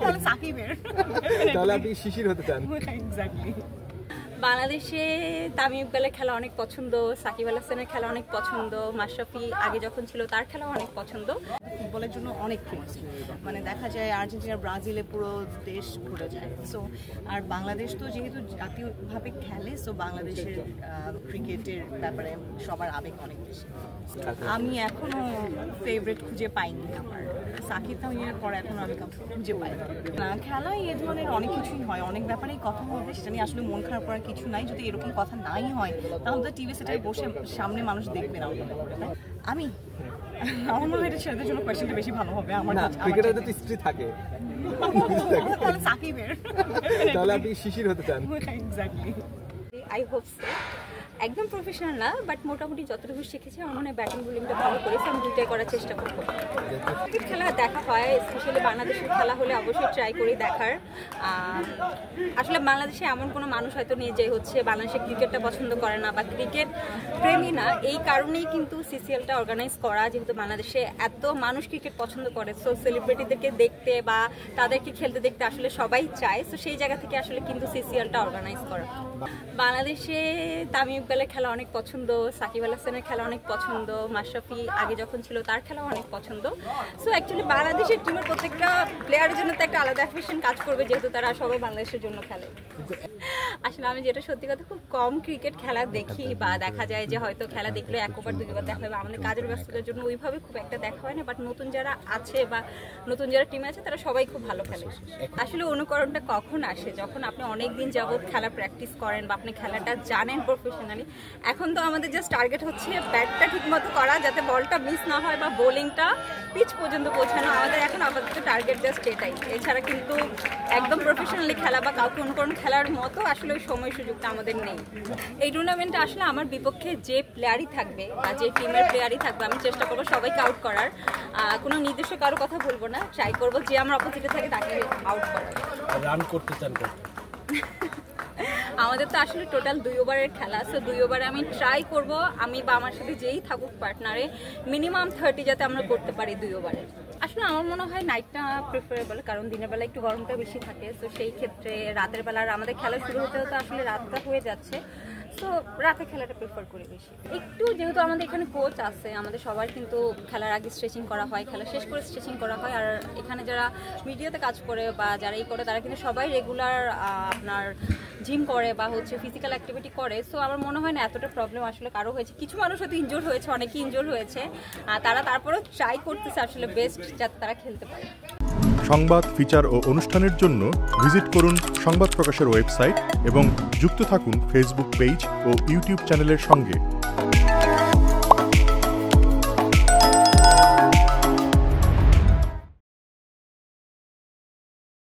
তাহলে সাকিবের তাহলে আপনি শিশির হতে চান। এক্স্যাক্টলি। বাংলাদেশে তামিম ইকবালের খেলা অনেক পছন্দ, সাকিব আল হাসানের খেলা অনেক পছন্দ, মাশরাফি আগে যখন ছিল তার খেলা অনেক পছন্দ। ফুটবলের জন্য অনেক ফেমাস, মানে দেখা যায় আর্জেন্টিনা ব্রাজিলে পুরো দেশ ঘুরে যায়। সো আর বাংলাদেশ তো যেহেতু জাতীয়ভাবে খেলে, সো বাংলাদেশের ক্রিকেটের ব্যাপারে সবার আবেগ অনেক বেশি। আমি এখনো ফেভারিট খুঁজে পাইনি আমার, সাকিব তামিমের পর এখনো আমি খুঁজে পাই না। খেলায় এ ধরনের অনেক কিছুই হয়, অনেক ব্যাপারেই কথা হবে, সেটা নিয়ে আসলে মন খারাপ করার কিছু নাই। যদি এরকম কথা নাই হয় তাহলে তো টিভি সেটাই বসে সামনে মানুষ দেখবে না। আমি আমার মনে হয় এটা ছেলেদের জন্য কোয়েশ্চেনটা বেশি ভালো হবে। আমার না, ক্রিকেটারদের তো স্ত্রী থাকে। তাহলে সাকিবের তাহলে আপনি শিশির হতে চান। এক্স্যাক্টলি। I hope so. একদম প্রফেশনাল না, বাট মোটামুটি যতটুকু শিখেছি আমার মনে হয় ব্যাটিং বোলিংটা ভালো করেছি, আমি দুইটাই করার চেষ্টা করবো। ক্রিকেট খেলা দেখা হয়, স্পেশালি বাংলাদেশের খেলা হলে অবশ্যই ট্রাই করি দেখার। আসলে বাংলাদেশে এমন কোনো মানুষ হয়তো নেই যে হচ্ছে বাংলাদেশের ক্রিকেটটা পছন্দ করে না বা ক্রিকেট প্রেমী না। এই কারণেই কিন্তু সিসিএলটা অর্গানাইজ করা, যেহেতু বাংলাদেশে এত মানুষ ক্রিকেট পছন্দ করে, সো সেলিব্রিটিদেরকে দেখতে বা তাদেরকে খেলতে দেখতে আসলে সবাই চায়। সো সেই জায়গা থেকে আসলে কিন্তু সিসিএলটা অর্গানাইজ করা। বাংলাদেশে তামিম ইকবালের খেলা অনেক পছন্দ, সাকিব আল হাসানের খেলা অনেক পছন্দ, মাশরাফি আগে যখন ছিল তার খেলাও অনেক পছন্দ। সো অ্যাকচুয়ালি বাংলাদেশের টিমের প্রত্যেকটা প্লেয়ারের জন্য তো একটা আলাদা অ্যাফিশন কাজ করবে, যেহেতু তারা সবাই বাংলাদেশের জন্য খেলে। আসলে আমি যেটা সত্যি কথা খুব কম ক্রিকেট খেলা দেখি, বা দেখা যায় যে হয়তো খেলা দেখলে একবার দুইবার দেখা হয়, আমাদের কাজের ব্যস্ততার জন্য ওইভাবে খুব একটা দেখা হয় না। বাট নতুন যারা আছে বা নতুন যারা টিম আছে তারা সবাই খুব ভালো খেলে। আসলে অনুকরণটা কখন আসে? যখন আপনি অনেক দিন যাবত খেলা প্র্যাকটিস করেন বা আপনি খেলাটা জানেন প্রফেশনালি। এখন তো আমাদের জাস্ট টার্গেট হচ্ছে ব্যাটটা ঠিক মতো করা, যাতে বলটা মিস না হয় বা বোলিংটা পিচ পর্যন্ত পৌঁছানো। আমাদের এখন আপাতত টার্গেট জাস্ট এটাই। এছাড়া কিন্তু একদম প্রফেশনালি খেলা বা কাউকে অনুকরণ খেলার মতো আসলে ওই সময় সুযোগটা আমাদের নেই। এই টুর্নামেন্টে আসলে আমার বিপক্ষে যে প্লেয়ারই থাকবে বা যে টিমের প্লেয়ারই থাকবে, আমি চেষ্টা করবো সবাইকে আউট করার। কোনো নির্দিষ্ট কারো কথা বলবো না, ট্রাই করবো যে আমার অপোজিটে থাকে তাকে আউট করার। রান করতে চান? আমাদের তো আসলে টোটাল 2 ওভারের খেলা, সো 2 ওভারে আমি ট্রাই করব আমি বা আমার সাথে যেই থাকুক পার্টনারে মিনিমাম 30 যাতে আমরা করতে পারি 2 ওভারে। আসলে আমার মনে হয় নাইটটা প্রিফারেবল, কারণ দিনের বেলা একটু গরমটা বেশি থাকে। তো সেই ক্ষেত্রে রাতের বেলা আমাদের খেলা শুরু হতে হতে আসলে রাতটা হয়ে যাচ্ছে, তো রাতে খেলাটা প্রেফার করি বেশি। একটু যেহেতু আমাদের এখানে কোচ আছে, আমাদের সবার কিন্তু খেলার আগে স্ট্রেচিং করা হয়, খেলা শেষ করে স্ট্রেচিং করা হয়। আর এখানে যারা মিডিয়াতে কাজ করে বা যারা করে তারা কিন্তু সবাই রেগুলার আপনার জিম করে বা হচ্ছে ফিজিক্যাল অ্যাক্টিভিটি করে। সো আমার মনে হয় না এতটা প্রবলেম আসলে কারো হয়েছে। কিছু মানুষ হয়তো ইনজোর হয়েছে, অনেকেই ইনজোর হয়েছে, তারা তারপরেও ট্রাই করতেছে আসলে বেস্ট যাতে তারা খেলতে পারে। সংবাদ, ফিচার ও অনুষ্ঠানের জন্য ভিজিট করুন সংবাদ প্রকাশের ওয়েবসাইট এবং যুক্ত থাকুন ফেসবুক পেজ ও ইউটিউব চ্যানেলের সঙ্গে।